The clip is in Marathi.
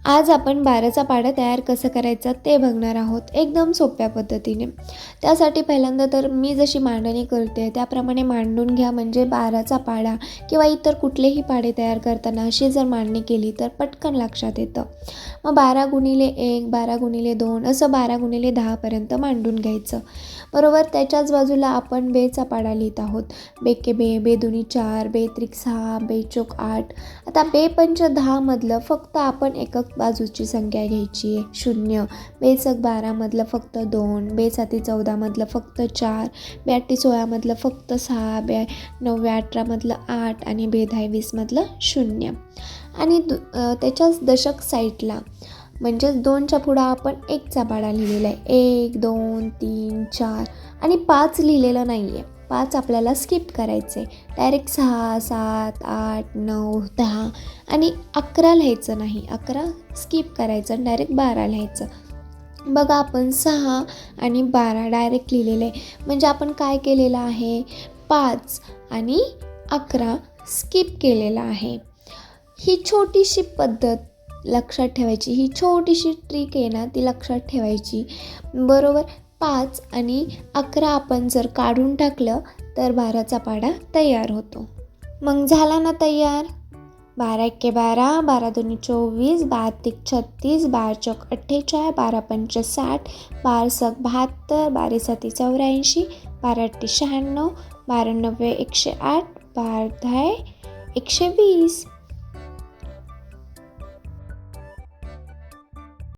आज आपण 12चा पाढा तयार कसं करायचं ते बघणार आहोत, एकदम सोप्या पद्धतीने. त्यासाठी पहिल्यांदा तर मी जशी मांडणी करते त्याप्रमाणे मांडून घ्या, म्हणजे 12चा पाढा किंवा इतर कुठलेही पाढे तयार करताना अशी जर मांडणी केली तर पटकन लक्षात येतं. मग 12x1, 12x2 असं 12x10 मांडून घ्यायचं. बरोबर. त्याच्याच बाजूला आपण बेचा पाढा लिहित आहोत. बेके बे, बे दुनी 4, बे त्रिक 6, बे चौक 8. आता बे पंच 10 मधलं फक्त आपण एकक बाजूची संख्या घ्यायची आहे 0. बे सक 12 मधलं फक्त 2, बे साती 14 मधलं फक्त 4, बे आठी 16 मधलं फक्त 6, बे 9 18 मधलं 8 आणि बे 10 20 मधलं 0. आणि त्याच्याच दशक साईडला म्हणजेच 2च्या पुढं आपण 1चा पाढा लिहिलेला आहे. 1 2 3 4 आणि 5 लिहिलेलं नाही आहे. 5 आपल्याला स्किप करायचं आहे. डायरेक्ट 6 7 8 9 10 आणि 11 लिहायचं नाही. 11 स्किप करायचं आणि डायरेक्ट 12 लिहायचं. बघा, आपण 6 आणि 12 डायरेक्ट लिहिलेलं आहे. म्हणजे आपण काय केलेलं आहे, 5 आणि 11 स्किप केलेलं आहे. ही छोटीशी पद्धत लक्षात ठेवायची, ही छोटीशी ट्रिक आहे ना, ती लक्षात ठेवायची. बरोबर. 5 आणि 11 आपण जर काढून टाकलं तर 12चा पाढा तयार होतो. मग झाला ना तयार. 12 × 12, 12 2 24, 12 3 36, 12 चौक 48, 12 पंच 60, 12 सक 72, 12 साती 84, 12 अठ्ठी 96, 12 9 108, 12 10 120.